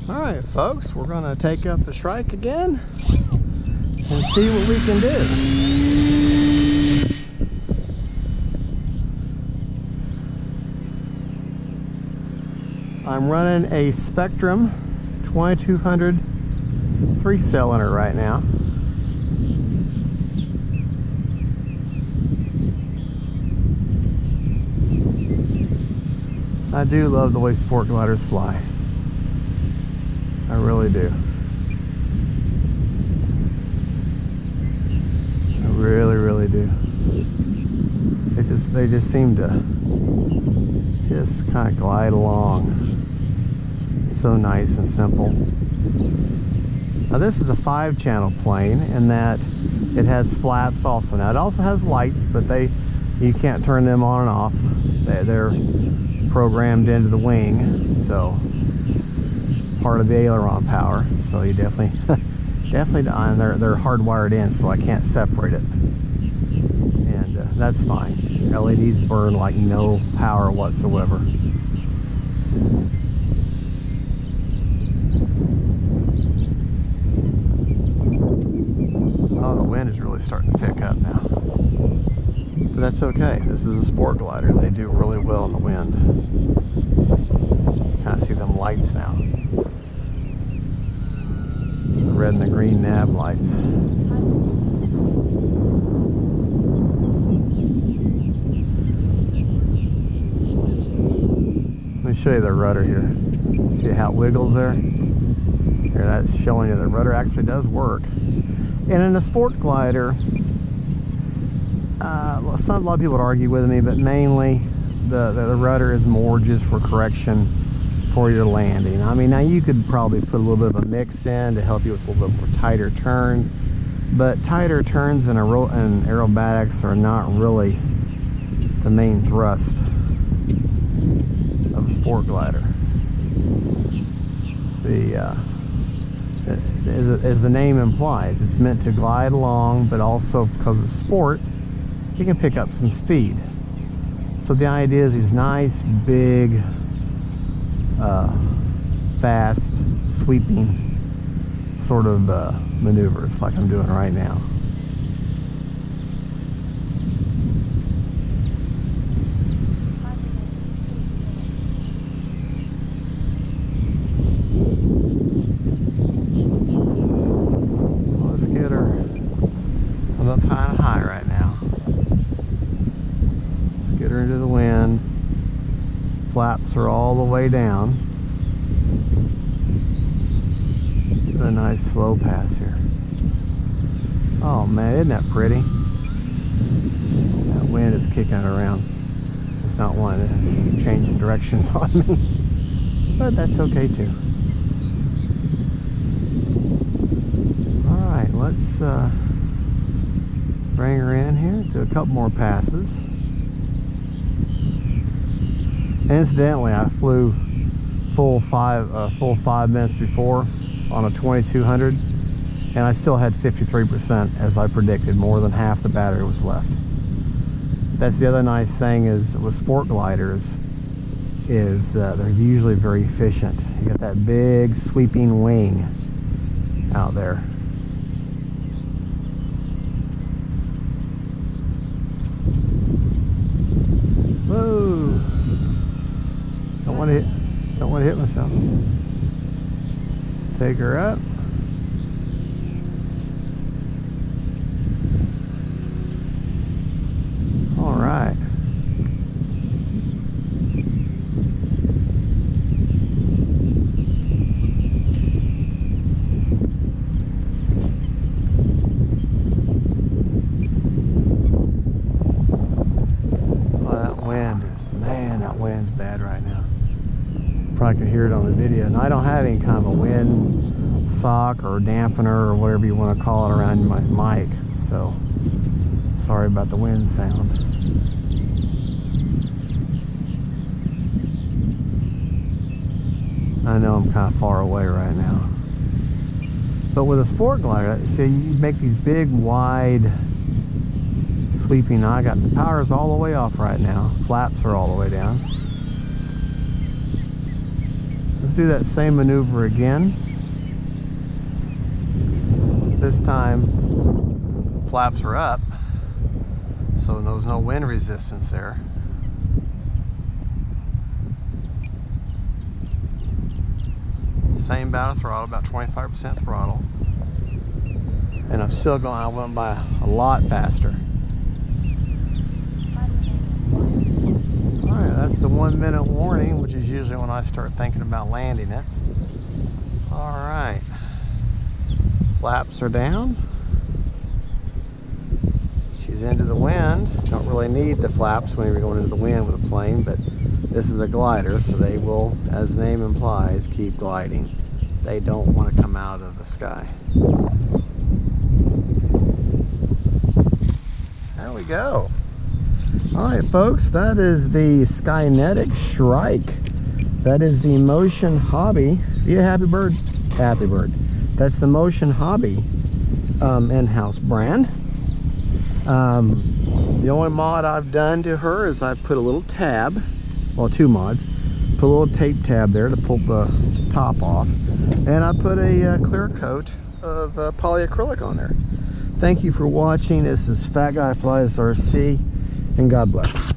Alright folks, we're going to take up the Shrike again and see what we can do. I'm running a Spektrum 2200 3-cylinder right now. I do love the way sport gliders fly. I really do. I really do. They just seem to just kind of glide along. So nice and simple. Now this is a 5-channel plane in that it has flaps also. Now it also has lights, but you can't turn them on and off. They're programmed into the wing, so part of the aileron power. So you definitely they're hardwired in, so I can't separate it, and that's fine. LEDs burn like no power whatsoever. Oh, the wind is really starting to pick up now. But that's okay. This is a sport glider. They do really well in the wind. Kind of see them lights now. The red and the green nav lights. Let me show you the rudder here. See how it wiggles there? Here, that's showing you the rudder actually does work. And in a sport glider, a lot of people would argue with me, but mainly the rudder is more just for correction for your landing. I mean, now you could probably put a little bit of a mix in to help you with a little bit more tighter turn, but tighter turns in aerobatics are not really the main thrust of a sport glider. As the name implies, it's meant to glide along, but also because it's sport, you can pick up some speed. So the idea is these nice, big, fast, sweeping sort of maneuvers like I'm doing right now. Let's get her. I'm up high and high right now. Let's get her into the wind. Flaps are all the way down. A nice slow pass here. Oh man, isn't that pretty? That wind is kicking it around. It's not wanting to change directions on me, but that's okay too. Alright, let's bring her in here, do a couple more passes. Incidentally, I flew full 5 minutes before on a 2200, and I still had 53% as I predicted. More than half the battery was left. That's the other nice thing is with sport gliders is they're usually very efficient. You got that big sweeping wing out there. Whoa! Don't want to hit myself. Take her up. All right. That wind's bad right now. Probably can hear it on the video. And I don't have any kind of a wind sock or dampener or whatever you want to call it around my mic, so sorry about the wind sound. I know I'm kind of far away right now. But with a sport glider, see, you make these big, wide, sweeping. I got the power's all the way off right now. Flaps are all the way down. Let's do that same maneuver again. This time flaps are up, so there's no wind resistance there. Same amount of throttle, about 25% throttle. And I'm still going, I went by a lot faster. Alright, that's the 1 minute warning, which is usually when I start thinking about landing it. Alright. Flaps are down. She's into the wind. Don't really need the flaps when you're going into the wind with a plane, but this is a glider, so they will, as the name implies, keep gliding. They don't want to come out of the sky. There we go. Alright folks, that is the Skynetic Shrike. That is the Motion Hobby. Be a happy bird. Happy bird. That's the Motion Hobby in-house brand. The only mod I've done to her is I've put a little tab, well, 2 mods. Put a little tape tab there to pull the top off. And I put a clear coat of polyacrylic on there. Thank you for watching. This is Fat Guy Flies RC, and God bless.